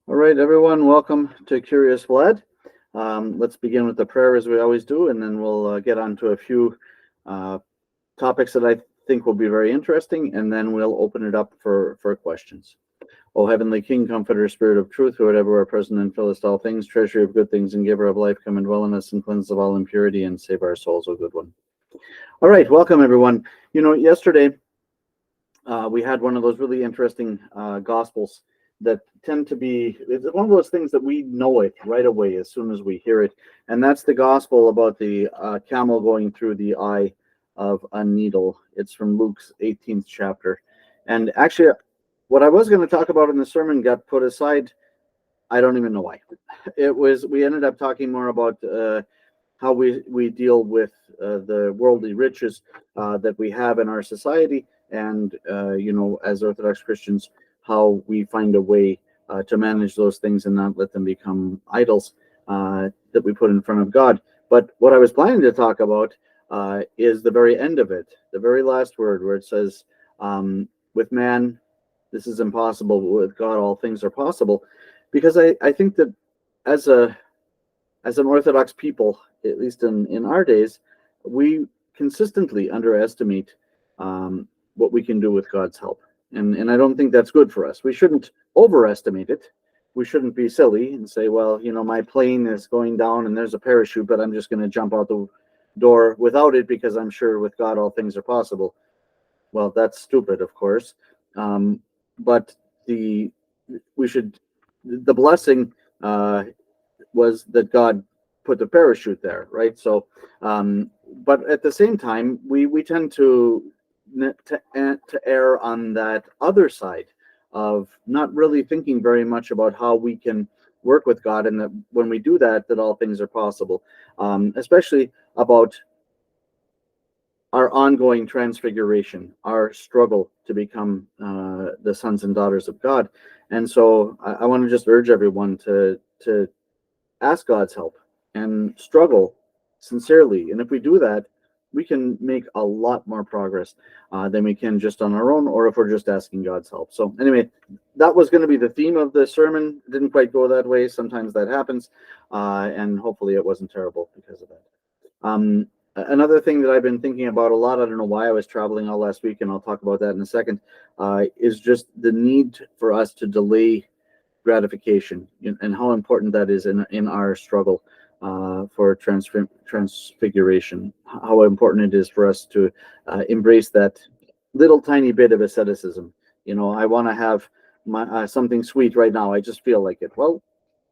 All right, everyone, welcome to Curious Vlad. Let's begin with the prayer as we always do, and then we'll get on to a few uh, topics that I think will be very interesting, and then we'll open it up for questions. O Heavenly King, Comforter, Spirit of Truth, who art everywhere present and fillest all things, treasury of good things and giver of life, come and dwell in us and cleanse us of all impurity and save our souls, O good one. All right, welcome, everyone. Yesterday we had one of those really interesting gospels that tend to be, it's one of those things that we know it right away as soon as we hear it, and that's the gospel about the camel going through the eye of a needle. It's from Luke's 18th chapter. And actually, what I was going to talk about in the sermon got put aside. I don't even know why. We ended up talking more about how we deal with the worldly riches that we have in our society, and as Orthodox Christians, how we find a way to manage those things and not let them become idols that we put in front of God. But what I was planning to talk about is the very end of it, the very last word, where it says, with man, this is impossible, but with God, all things are possible. Because I think that as an Orthodox people, at least in our days, we consistently underestimate what we can do with God's help. And I don't think that's good for us. We shouldn't overestimate it. We shouldn't be silly and say, well, my plane is going down and there's a parachute, but I'm just going to jump out the door without it because I'm sure with God all things are possible. Well, that's stupid, of course. But the blessing was that God put the parachute there, right? So, but at the same time, we tend to err on that other side of not really thinking very much about how we can work with God, and that when we do that all things are possible, especially about our ongoing transfiguration, our struggle to become the sons and daughters of God. And so I want to just urge everyone to ask God's help and struggle sincerely. And if we do that, we can make a lot more progress than we can just on our own, or if we're just asking God's help. So anyway, that was going to be the theme of the sermon. It didn't quite go that way. Sometimes that happens. And hopefully it wasn't terrible because of that. Another thing that I've been thinking about a lot, I don't know why I was traveling all last week, and I'll talk about that in a second, is just the need for us to delay gratification and how important that is in our struggle for transfiguration, how important it is for us to embrace that little tiny bit of asceticism. I want to have something sweet right now. I just feel like it. Well,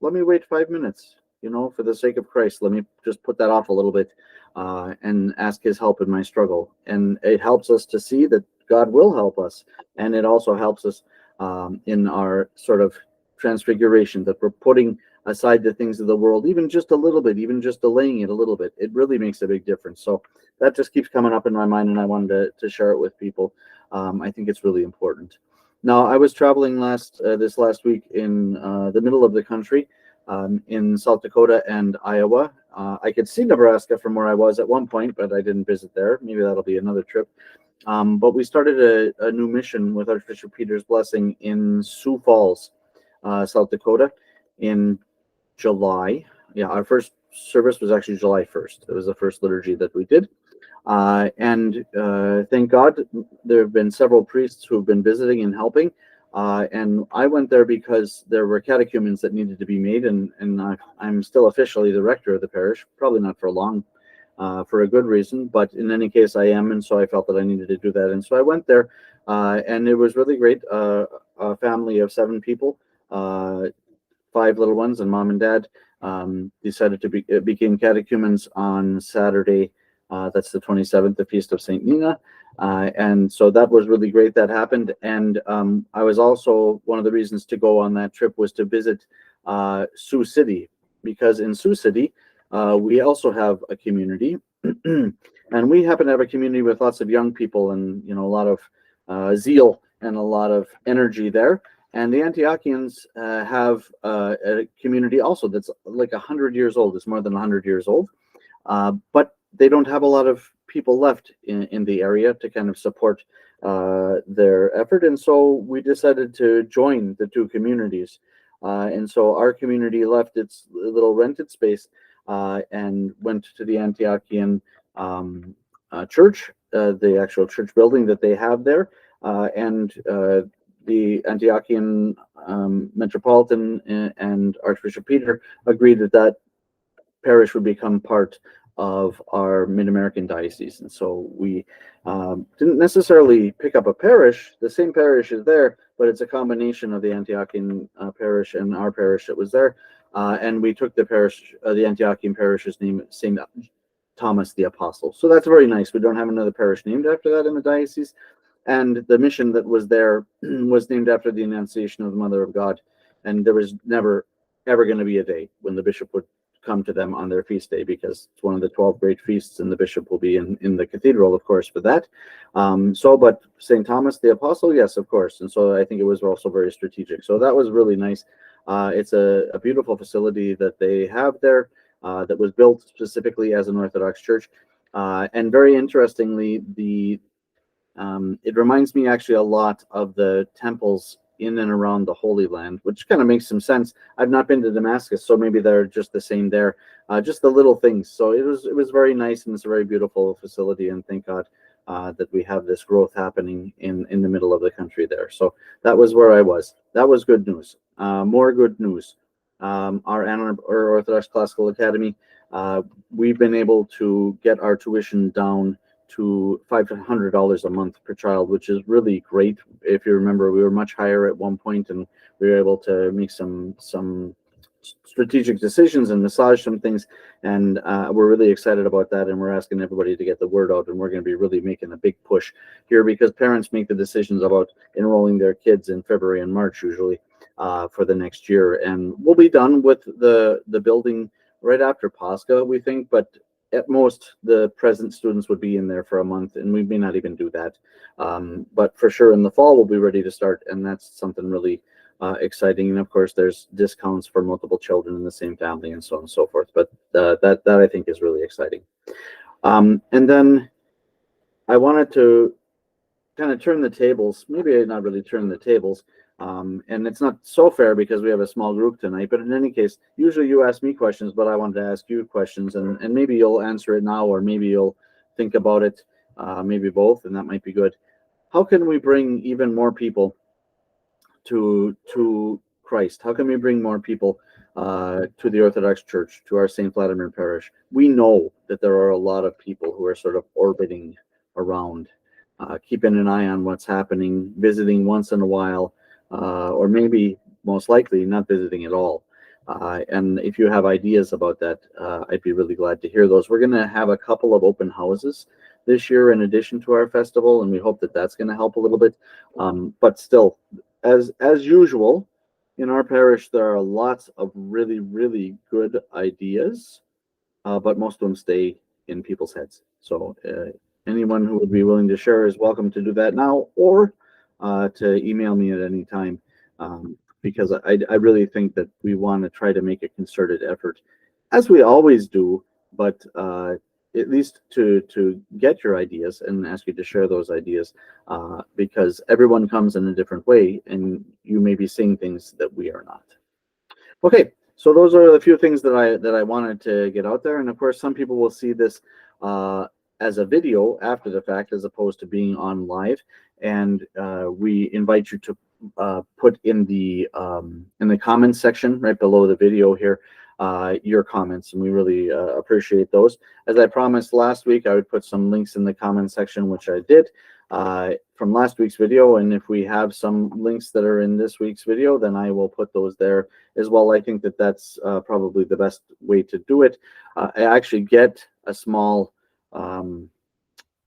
let me wait 5 minutes, for the sake of Christ. Let me just put that off a little bit and ask his help in my struggle. And it helps us to see that God will help us. And it also helps us in our sort of transfiguration, that we're putting aside the things of the world, even just a little bit, even just delaying it a little bit. It really makes a big difference. So that just keeps coming up in my mind, and I wanted to share it with people. I think it's really important. Now, I was traveling this last week in the middle of the country, in South Dakota and Iowa. I could see Nebraska from where I was at one point, but I didn't visit there. Maybe that'll be another trip. But we started a new mission with Archbishop Peter's blessing in Sioux Falls, South Dakota, in July. Yeah, our first service was actually July 1st. It was the first liturgy that we did. And thank God, there have been several priests who have been visiting and helping. And I went there because there were catechumens that needed to be made, and I'm still officially the rector of the parish, probably not for long, for a good reason, but in any case I am, and so I felt that I needed to do that. And so I went there, and it was really great. A family of 7 people, 5 little ones and mom and dad, decided to became catechumens on Saturday. That's the 27th, the feast of St. Nina. And so that was really great that happened. And I was also, one of the reasons to go on that trip was to visit Sioux City, because in Sioux City, we also have a community. And we happen to have a community with lots of young people and, a lot of zeal and a lot of energy there. And the Antiochians have a community also that's like 100 years old. It's more than 100 years old. But they don't have a lot of people left in the area to kind of support their effort. And so we decided to join the 2 communities. And so our community left its little rented space and went to the Antiochian church, the actual church building that they have there, and the Antiochian Metropolitan and Archbishop Peter agreed that that parish would become part of our Mid-American diocese. And so we didn't necessarily pick up a parish. The same parish is there, but it's a combination of the Antiochian parish and our parish that was there. And we took the parish, the Antiochian parish's name, St. Thomas the Apostle. So that's very nice. We don't have another parish named after that in the diocese. And the mission that was there was named after the Annunciation of the Mother of God. And there was never, ever going to be a day when the bishop would come to them on their feast day, because it's one of the 12 great feasts, and the bishop will be in the cathedral, of course, for that. But St. Thomas the Apostle, yes, of course. And so I think it was also very strategic. So that was really nice. It's a beautiful facility that they have there that was built specifically as an Orthodox church. And very interestingly, it reminds me actually a lot of the temples in and around the Holy Land, which kind of makes some sense. I've not been to Damascus, so maybe they're just the same there. Just the little things. So it was very nice, and it's a very beautiful facility. And thank God that we have this growth happening in the middle of the country there. So that was where I was. That was good news. More good news. Our Ann Arbor Orthodox Classical Academy, we've been able to get our tuition down to $500 a month per child, which is really great. If you remember, we were much higher at one point, and we were able to make some strategic decisions and massage some things. And we're really excited about that. And we're asking everybody to get the word out. And we're going to be really making a big push here, because parents make the decisions about enrolling their kids in February and March usually for the next year. And we'll be done with the building right after Pascha, we think. But at most, the present students would be in there for a month, and we may not even do that. But for sure, in the fall, we'll be ready to start, and that's something really exciting. And of course, there's discounts for multiple children in the same family, and so on and so forth. But that I think is really exciting. And then I wanted to kind of turn the tables. Maybe not really turn the tables. And it's not so fair because we have a small group tonight, but in any case, usually you ask me questions, but I wanted to ask you questions, and maybe you'll answer it now, or maybe you'll think about it, maybe both, and that might be good. How can we bring even more people to Christ? How can we bring more people to the Orthodox Church, to our St. Vladimir parish? We know that there are a lot of people who are sort of orbiting around, keeping an eye on what's happening, visiting once in a while, or maybe most likely not visiting at all. And if you have ideas about that, I'd be really glad to hear those. We're going to have a couple of open houses this year in addition to our festival, and we hope that that's going to help a little bit. But still, as usual, in our parish, there are lots of really, really good ideas, but most of them stay in people's heads. So anyone who would be willing to share is welcome to do that now, or to email me at any time, because I really think that we want to try to make a concerted effort, as we always do, but at least to get your ideas and ask you to share those ideas, because everyone comes in a different way, and you may be seeing things that we are not. Okay, so those are the few things that I wanted to get out there. And of course, some people will see this as a video after the fact, as opposed to being on live. And we invite you to put in the comments section right below the video here your comments, and we really appreciate those. As I promised last week, I would put some links in the comment section, which I did from last week's video. And if we have some links that are in this week's video, then I will put those there as well. I think that that's probably the best way to do it. I actually get a small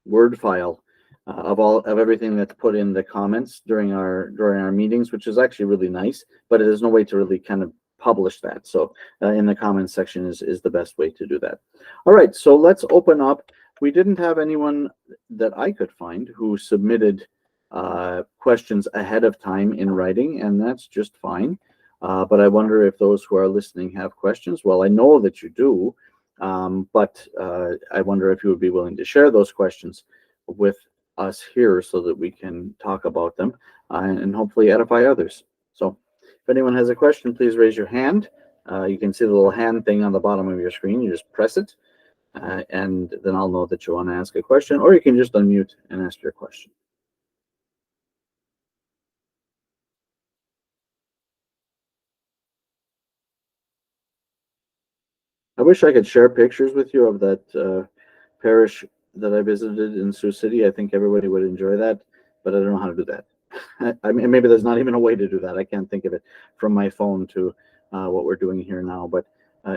Word file of everything that's put in the comments during our meetings, which is actually really nice, but there's no way to really kind of publish that. So in the comments section is the best way to do that. All right, so let's open up. We didn't have anyone that I could find who submitted questions ahead of time in writing, and that's just fine. But I wonder if those who are listening have questions. Well, I know that you do, but I wonder if you would be willing to share those questions with us here so that we can talk about them and hopefully edify others. So If anyone has a question, please raise your hand. You can see the little hand thing on the bottom of your screen. You just press it, and then I'll know that you want to ask a question, or you can just unmute and ask your question. I wish I could share pictures with you of that parish that I visited in Sioux City. I think everybody would enjoy that, but I don't know how to do that. I mean, maybe there's not even a way to do that. I can't think of it from my phone to what we're doing here now. But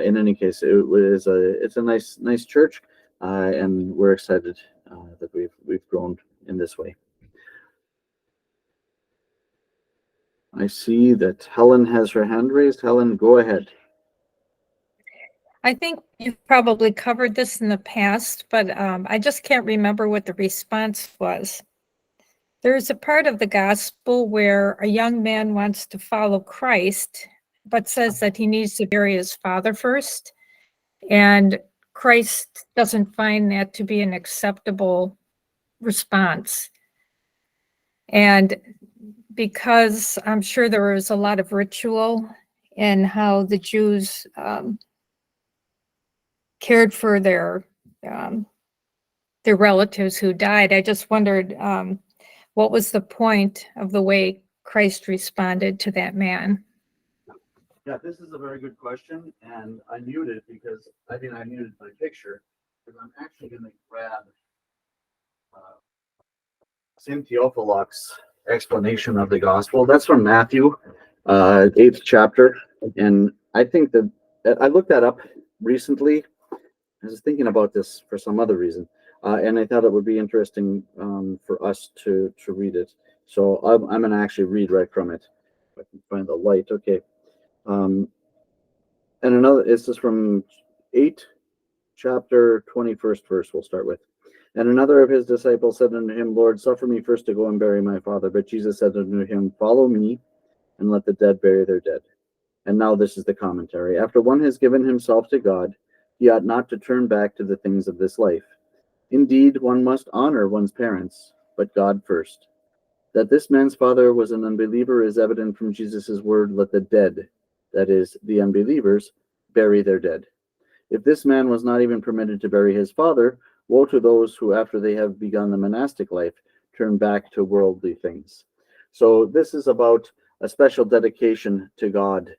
in any case, it's a nice church, and we're excited that we've grown in this way. I see that Helen has her hand raised. Helen, go ahead. I think you've probably covered this in the past, but I just can't remember what the response was. There's a part of the gospel where a young man wants to follow Christ, but says that he needs to bury his father first. And Christ doesn't find that to be an acceptable response. And because I'm sure there was a lot of ritual in how the Jews cared for their relatives who died, I just wondered what was the point of the way Christ responded to that man? Yeah, this is a very good question, and I muted because I muted my picture because I'm actually going to grab St. Theophilus' explanation of the gospel. That's from Matthew, 8th chapter, and I think that I looked that up recently. I was thinking about this for some other reason, and I thought it would be interesting for us to read it. So I'm going to actually read right from it. If I can find the light. Okay. And another, this is from 8, chapter 21st verse, we'll start with. And another of his disciples said unto him, Lord, suffer me first to go and bury my father. But Jesus said unto him, Follow me, and let the dead bury their dead. And now this is the commentary. After one has given himself to God, he ought not to turn back to the things of this life. Indeed, one must honor one's parents, but God first. That this man's father was an unbeliever is evident from Jesus' word, let the dead, that is, the unbelievers, bury their dead. If this man was not even permitted to bury his father, woe to those who, after they have begun the monastic life, turn back to worldly things. So this is about a special dedication to God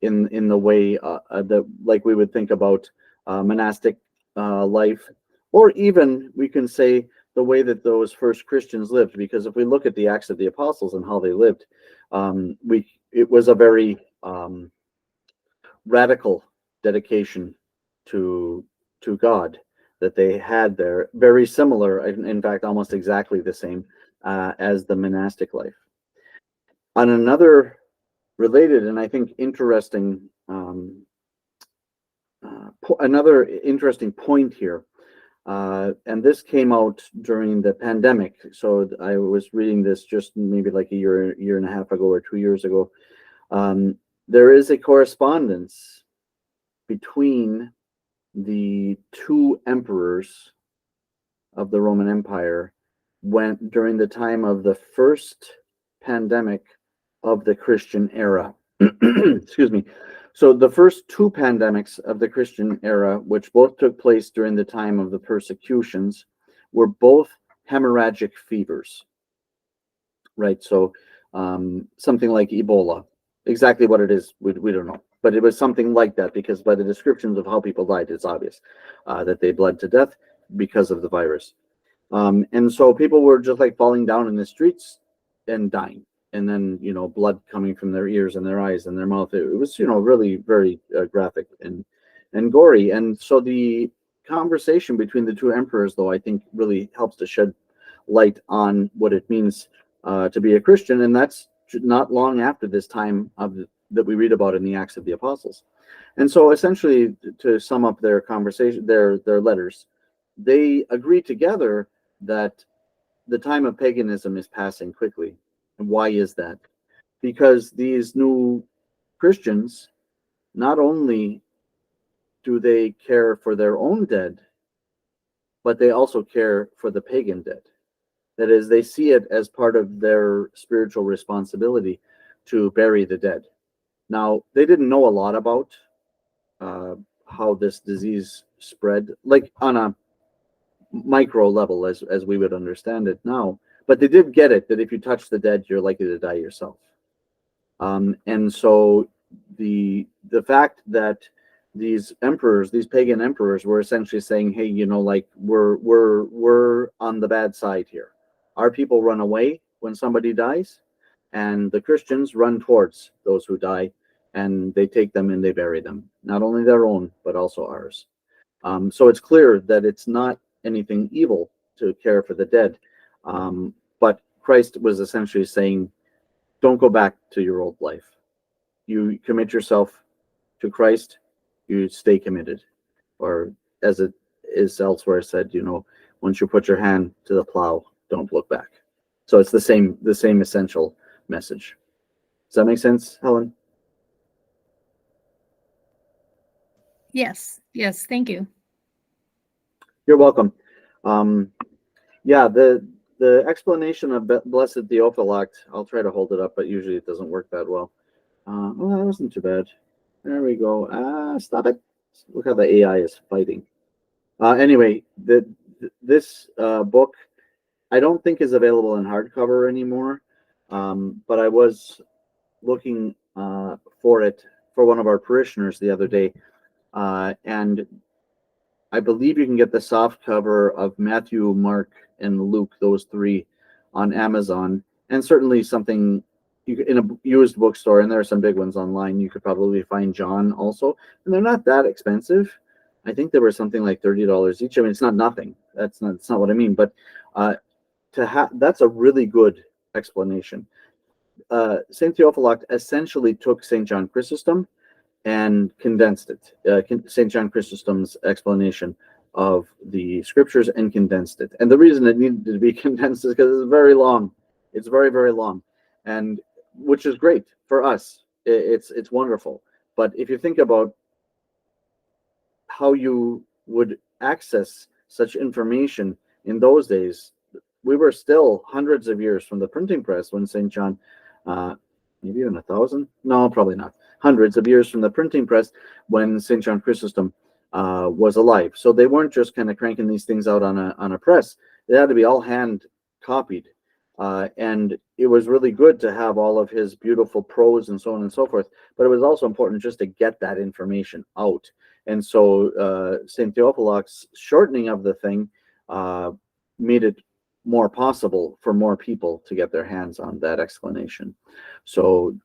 in the way that, like we would think about monastic life, or even we can say the way that those first Christians lived. Because if we look at the Acts of the Apostles and how they lived, it was a very radical dedication to God that they had there, very similar, in fact, almost exactly the same as the monastic life. On another related and I think interesting, another interesting point here, and this came out during the pandemic. So I was reading this just maybe like a year and a half ago or 2 years ago. There is a correspondence between the two emperors of the Roman Empire went during the time of the first pandemic of the Christian era. Excuse me. So the first two pandemics of the Christian era, which both took place during the time of the persecutions, were both hemorrhagic fevers, right? So something like Ebola. Exactly what it is, we don't know. But it was something like that, because by the descriptions of how people died, it's obvious that they bled to death because of the virus. And so people were just like falling down in the streets and dying. And then, blood coming from their ears and their eyes and their mouth. It was, really very graphic and gory. And so the conversation between the two emperors, though, I think really helps to shed light on what it means to be a Christian. And that's not long after this time that we read about in the Acts of the Apostles. And so essentially, to sum up their conversation, their letters, they agree together that the time of paganism is passing quickly. And why is that? Because these new Christians, not only do they care for their own dead, but they also care for the pagan dead. That is, they see it as part of their spiritual responsibility to bury the dead. Now, they didn't know a lot about how this disease spread, like on a micro level, as we would understand it now. But they did get it that if you touch the dead, you're likely to die yourself. And so the fact that these emperors, these pagan emperors, were essentially saying, "Hey, like we're on the bad side here. Our people run away when somebody dies, and the Christians run towards those who die, and they take them and they bury them, not only their own but also ours." So it's clear that it's not anything evil to care for the dead, but Christ was essentially saying, "Don't go back to your old life. You commit yourself to Christ, you stay committed." Or as it is elsewhere said, once you put your hand to the plow, don't look back. So it's the same essential message. Does that make sense, Helen? Yes, thank you. You're welcome. Yeah, the explanation of Blessed Theophylact, I'll try to hold it up, but usually it doesn't work that well. Well, that wasn't too bad. There we go. Stop it. Look how the AI is fighting. Anyway, this book, I don't think is available in hardcover anymore, but I was looking for it for one of our parishioners the other day, and I believe you can get the soft cover of Matthew, Mark, and Luke, those three, on Amazon, and certainly something in a used bookstore, and there are some big ones online. You could probably find John also, and they're not that expensive. I think they were something like $30 each. I mean, it's not nothing. That's not what I mean, but that's a really good explanation. Saint Theophylact essentially took Saint John Chrysostom and condensed it. Saint John Chrysostom's explanation of the scriptures, and condensed it. And the reason it needed to be condensed is because it's very long. It's very, very long, and which is great for us. It's wonderful. But if you think about how you would access such information in those days, we were still hundreds of years from the printing press when St. John, maybe even 1,000? No, probably not. Hundreds of years from the printing press when St. John Chrysostom was alive. So they weren't just kind of cranking these things out on a press. They had to be all hand copied. And it was really good to have all of his beautiful prose and so on and so forth. But it was also important just to get that information out. And so St. Theophylact's shortening of the thing made it more possible for more people to get their hands on that explanation. So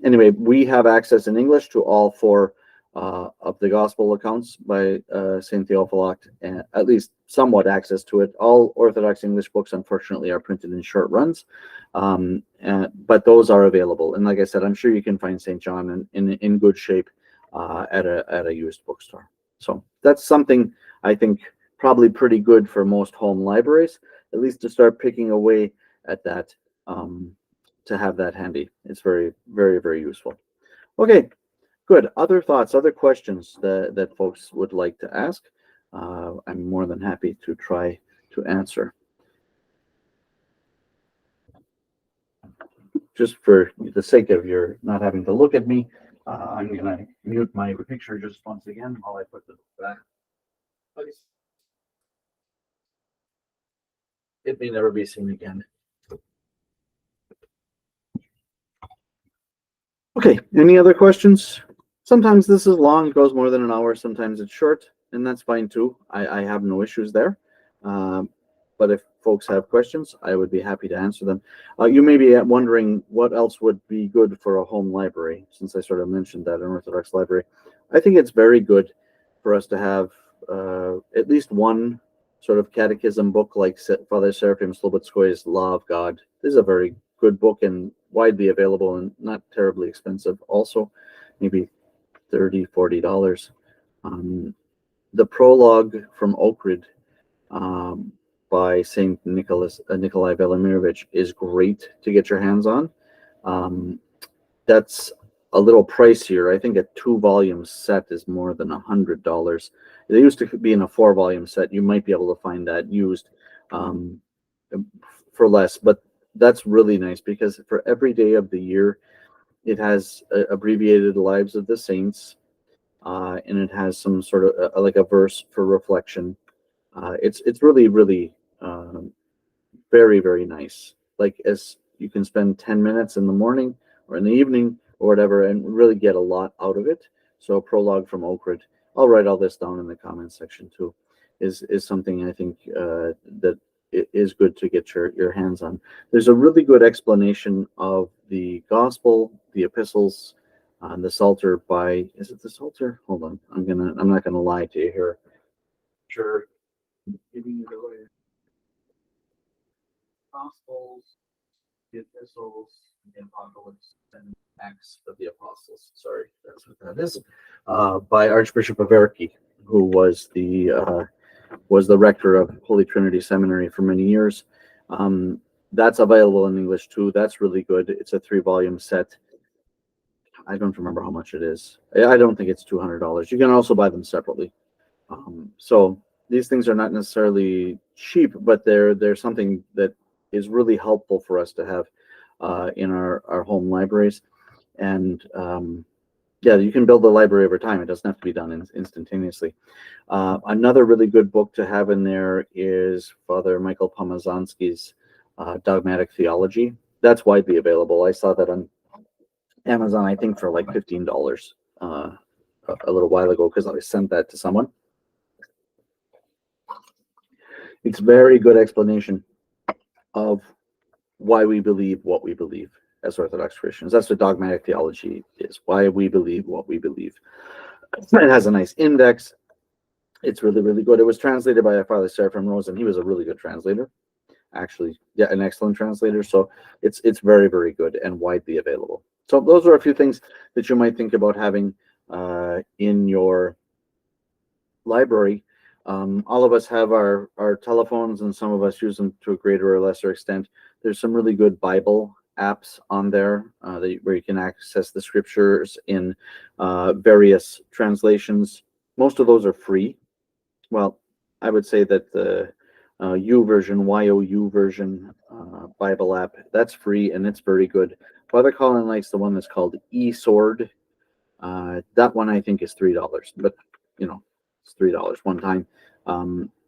anyway, we have access in English to all four of the gospel accounts by St. Theophylact, and at least somewhat access to it. All Orthodox English books, unfortunately, are printed in short runs, but those are available. And like I said, I'm sure you can find St. John in good shape at a used bookstore. So that's something I think probably pretty good for most home libraries, at least to start picking away at that, to have that handy. It's very, very, very useful. Okay, good. Other thoughts, other questions that folks would like to ask? I'm more than happy to try to answer. Just for the sake of your not having to look at me, I'm going to mute my picture just once again while I put the back. It may never be seen again. Okay, any other questions? Sometimes this is long, it goes more than an hour, sometimes it's short, and that's fine too. I have no issues there. But if folks have questions, I would be happy to answer them. You may be wondering what else would be good for a home library, since I sort of mentioned that in Orthodox library. I think it's very good for us to have at least one sort of catechism book like Father Seraphim Slobodskoy's Law of God. This is a very good book and widely available and not terribly expensive. Also, maybe $30-40. The prologue from Ohrid by Saint Nikolai Velimirovich is great to get your hands on. That's a little pricier. I think a 2-volume set is more than $100. They used to be in a 4-volume set. You might be able to find that used for less, but that's really nice because for every day of the year, It has abbreviated lives of the saints, and it has some sort of like a verse for reflection. It's really really very very nice. Like, as you can spend 10 minutes in the morning or in the evening or whatever, and really get a lot out of it. So, a prologue from Oakrid. I'll write all this down in the comments section too. Is something I think that it is good to get your hands on. There's a really good explanation of the gospel, the epistles, the Psalter by, is it the Psalter? Hold on, I'm not gonna lie to you here. Sure, giving it away. Gospels, the epistles, the apocalypse, and Acts of the Apostles. Sorry, that's what that is. By Archbishop of Eriki, who was the rector of Holy Trinity Seminary for many years. That's available in English too. That's really good. It's a 3-volume set. I don't remember how much it is. I don't think it's $200. You can also buy them separately. So these things are not necessarily cheap, but they're something that is really helpful for us to have in our home libraries. And yeah, you can build the library over time. It doesn't have to be done instantaneously. Another really good book to have in there is Father Michael Pomazanski's Dogmatic Theology. That's widely available. I saw that on Amazon, I think, for like $15 a little while ago, because I sent that to someone. It's very good explanation of why we believe what we believe as Orthodox Christians. That's what dogmatic theology is, why we believe what we believe. It has a nice index. It's really, really good. It was translated by Father Seraphim Rose, and he was a really good translator. Actually, yeah, an excellent translator. So it's very, very good and widely available. So those are a few things that you might think about having in your library. All of us have our telephones, and some of us use them to a greater or lesser extent. There's some really good Bible apps on there where you can access the scriptures in various translations. Most of those are free. Well, I would say that the YOU version Bible app, that's free and it's very good. Father Colin likes the one that's called eSword. That one I think is $3, but it's $3 one time.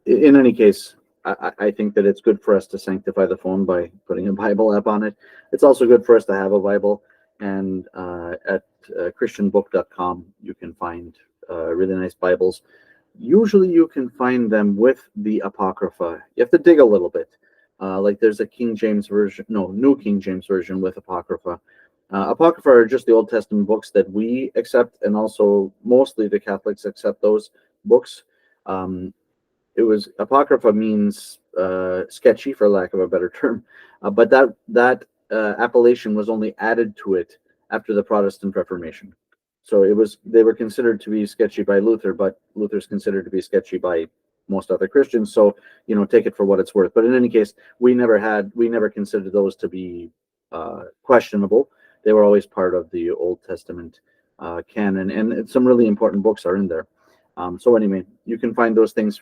In any case, I think that it's good for us to sanctify the phone by putting a Bible app on it. It's also good for us to have a Bible, and at christianbook.com you can find really nice Bibles. Usually you can find them with the Apocrypha. You have to dig a little bit. Like there's a King James version, New King James version with Apocrypha. Apocrypha are just the Old Testament books that we accept, and also mostly the Catholics accept those books. Apocrypha means sketchy, for lack of a better term, but that appellation was only added to it after the Protestant Reformation. So they were considered to be sketchy by Luther, but Luther's considered to be sketchy by most other Christians. So take it for what it's worth. But in any case, we never considered those to be questionable. They were always part of the Old Testament canon, and some really important books are in there. So anyway, you can find those things.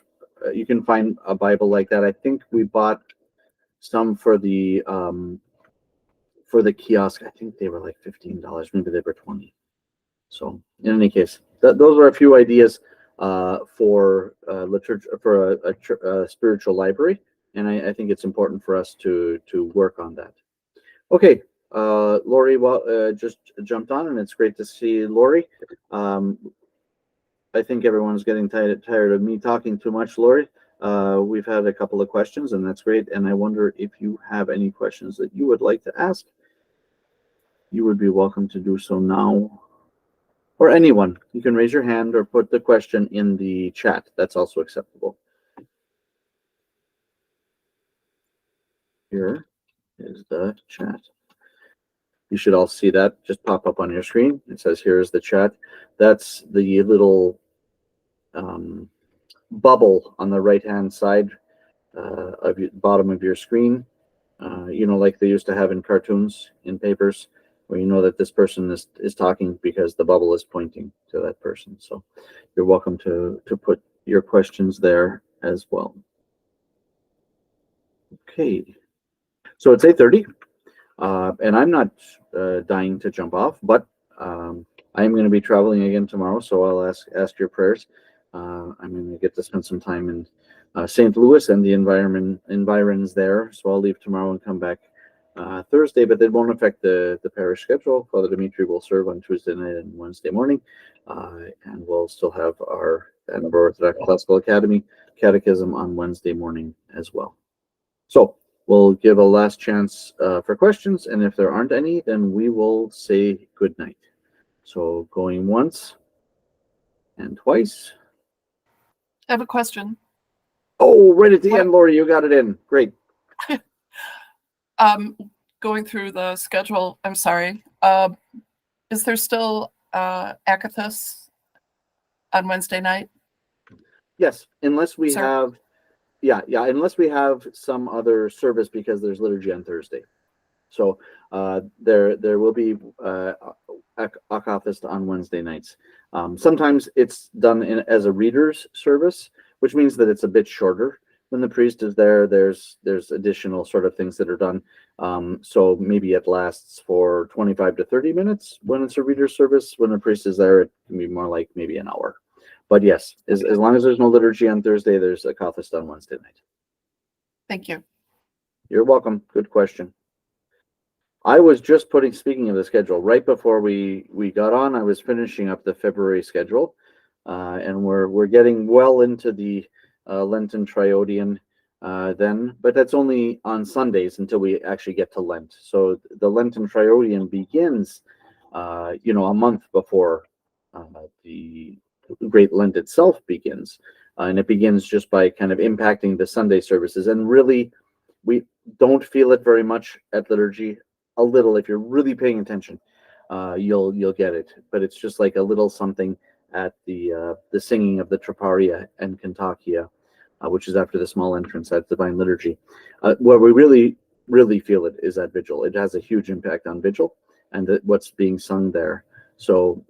You can find a Bible like that. I think we bought some for the kiosk. I think they were like $15. Maybe they were $20. So in any case, those are a few ideas for a spiritual library, and I think it's important for us to work on that. Okay, Lori just jumped on, and it's great to see Lori. I think everyone's getting tired of me talking too much, Lori. We've had a couple of questions, and that's great. And I wonder if you have any questions that you would like to ask. You would be welcome to do so now. Or anyone. You can raise your hand or put the question in the chat. That's also acceptable. Here is the chat. You should all see that just pop up on your screen. It says, here is the chat. That's the little bubble on the right-hand side of the bottom of your screen. Like they used to have in cartoons, in papers, where you know that this person is talking because the bubble is pointing to that person. So you're welcome to put your questions there as well. Okay. So it's 8:30. And I'm not dying to jump off, but I am going to be traveling again tomorrow, so I'll ask your prayers. I'm going to get to spend some time in St. Louis and the environs there, so I'll leave tomorrow and come back Thursday, but it won't affect the parish schedule. Father Dimitri will serve on Tuesday night and Wednesday morning, and we'll still have our Edinburgh Orthodox Classical Academy catechism on Wednesday morning as well. So we'll give a last chance for questions, and if there aren't any, then we will say good night. So going once and twice. I have a question. Oh, right at the end, Lori, you got it in. Great. Going through the schedule, I'm sorry. Is there still Akathis on Wednesday night? Yes, unless we have, unless we have some other service because there's liturgy on Thursday. So there will be Akathist on Wednesday nights. Sometimes it's done as a reader's service, which means that it's a bit shorter. When the priest is there, there's additional sort of things that are done. So maybe it lasts for 25 to 30 minutes when it's a reader's service. When the priest is there, it can be more like maybe an hour. But yes, as long as there's no liturgy on Thursday, there's a Akathist on Wednesday night. Thank you. You're welcome. Good question. I was just speaking of the schedule, right before we got on, I was finishing up the February schedule, and we're getting well into the Lenten Triodian then, but that's only on Sundays until we actually get to Lent. So the Lenten Triodian begins, a month before the Great Lent itself begins, and it begins just by kind of impacting the Sunday services. And really, we don't feel it very much at liturgy. A little, if you're really paying attention, you'll get it. But it's just like a little something at the singing of the Troparia and Cantacia, which is after the small entrance at Divine Liturgy. Where we really feel it is at Vigil. It has a huge impact on Vigil and what's being sung there. So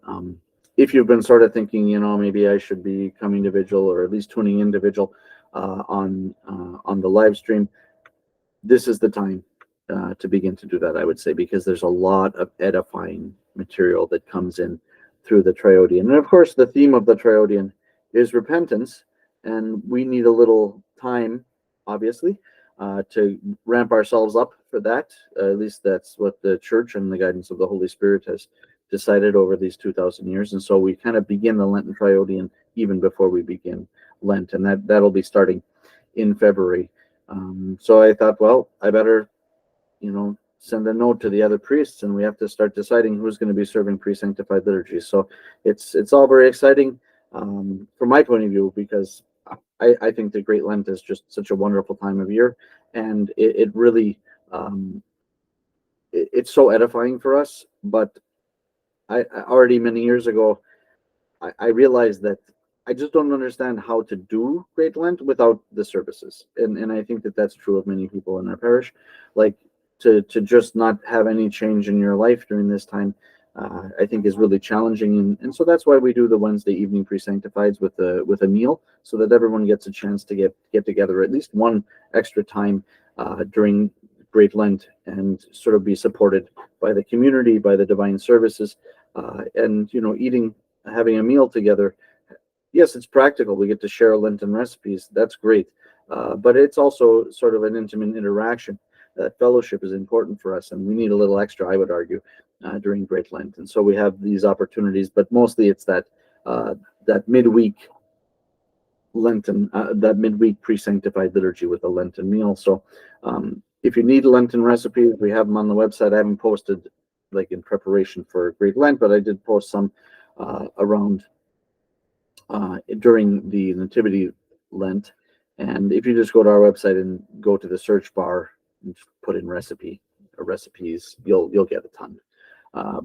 if you've been sort of thinking, maybe I should be coming to Vigil or at least tuning into Vigil on the live stream, this is the time to begin to do that, I would say, because there's a lot of edifying material that comes in through the Triodian. And of course, the theme of the Triodian is repentance, and we need a little time, obviously, to ramp ourselves up for that. At least that's what the Church and the guidance of the Holy Spirit has decided over these 2,000 years. And so we kind of begin the Lenten Triodian even before we begin Lent, and that'll be starting in February. So I thought, well, I better send a note to the other priests, and we have to start deciding who's going to be serving pre-sanctified liturgy. So it's all very exciting from my point of view, because I think the Great Lent is just such a wonderful time of year, and it really it's so edifying for us. But I already many years ago, I realized that I just don't understand how to do Great Lent without the services, and I think that that's true of many people in our parish. Like to just not have any change in your life during this time, I think is really challenging, and so that's why we do the Wednesday evening pre-sanctifieds with a meal, so that everyone gets a chance to get together at least one extra time during Great Lent and sort of be supported by the community, by the divine services, and having a meal together. Yes, it's practical. We get to share Lenten recipes. That's great. But it's also sort of an intimate interaction. That fellowship is important for us, and we need a little extra, I would argue, during Great Lent. And so we have these opportunities, but mostly it's that midweek Lenten, that midweek pre-sanctified liturgy with a Lenten meal. So if you need Lenten recipes, we have them on the website. I haven't posted like in preparation for Great Lent, but I did post some around during the Nativity Lent. And if you just go to our website and go to the search bar and put in recipe or recipes, you'll get a ton,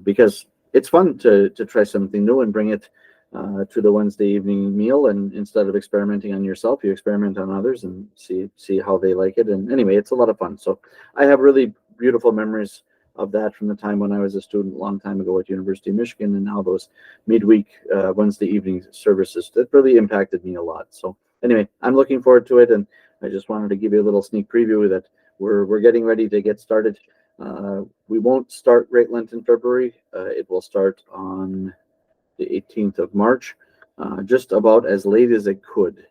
because it's fun to try something new and bring it to the Wednesday evening meal. And instead of experimenting on yourself, you experiment on others and see how they like it. And anyway, it's a lot of fun. So I have really beautiful memories of that from the time when I was a student a long time ago at University of Michigan, and now those midweek Wednesday evening services that really impacted me a lot. So anyway, I'm looking forward to it, and I just wanted to give you a little sneak preview that we're getting ready to get started We won't start Great Lent in February. It will start on the 18th of March, just about as late as it could.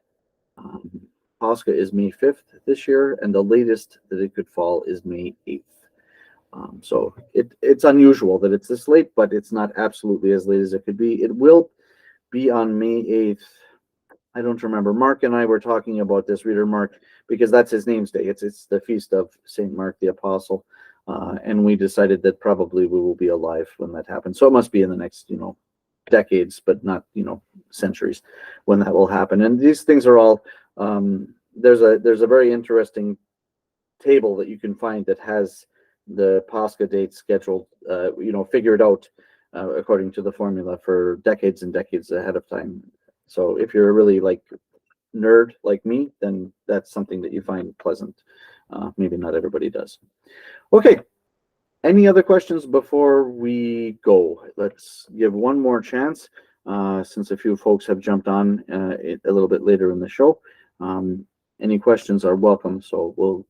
Pascha is May 5th this year, and the latest that it could fall is May 8th. So it's unusual that it's this late, but it's not absolutely as late as it could be. It will be on May 8th. I don't remember. Mark and I were talking about this, Reader Mark, because that's his name's day. It's the feast of Saint Mark the Apostle, and we decided that probably we will be alive when that happens. So it must be in the next, decades, but not, centuries, when that will happen. And these things are all. There's a very interesting table that you can find that has the Pascha date scheduled, figured out according to the formula for decades and decades ahead of time. So if you're a really nerd like me, then that's something that you find pleasant. Maybe not everybody does. Okay. Any other questions before we go? Let's give one more chance, since a few folks have jumped on a little bit later in the show. Any questions are welcome, so we'll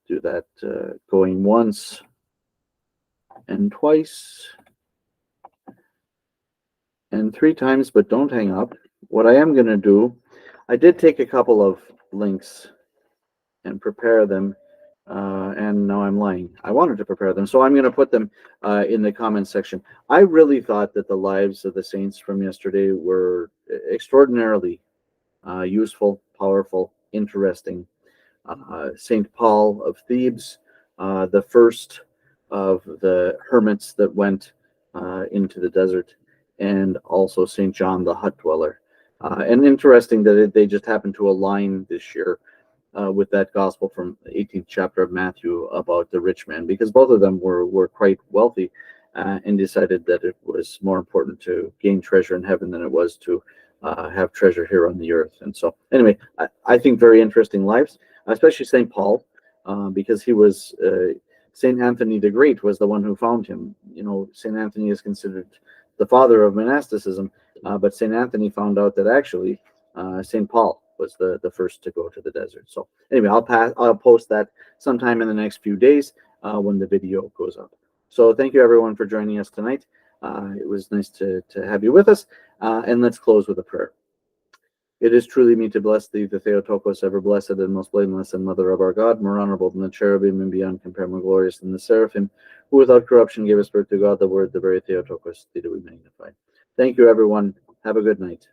do that going once and twice and 3 times, but don't hang up. What I am going to do, I did take a couple of links and prepare them, and now I'm lying. I wanted to prepare them, so I'm going to put them in the comments section. I really thought that the lives of the saints from yesterday were extraordinarily useful, powerful, interesting. St. Paul of Thebes, the first of the hermits that went into the desert, and also St. John the hut dweller. And interesting that they just happened to align this year with that gospel from the 18th chapter of Matthew about the rich man, because both of them were quite wealthy and decided that it was more important to gain treasure in heaven than it was to have treasure here on the earth. And so anyway, I think very interesting lives, especially St. Paul, because he was, St. Anthony the Great was the one who found him. St. Anthony is considered the father of monasticism, but St. Anthony found out that actually St. Paul was the first to go to the desert. So anyway, I'll post that sometime in the next few days when the video goes up. So thank you everyone for joining us tonight. It was nice to have you with us, and let's close with a prayer. It is truly me to bless thee, the Theotokos, ever blessed and most blameless, and Mother of our God, more honorable than the cherubim, and beyond compare more glorious than the seraphim, who without corruption gave us birth to God, the Word, the very Theotokos, thee do we magnify. Thank you, everyone. Have a good night.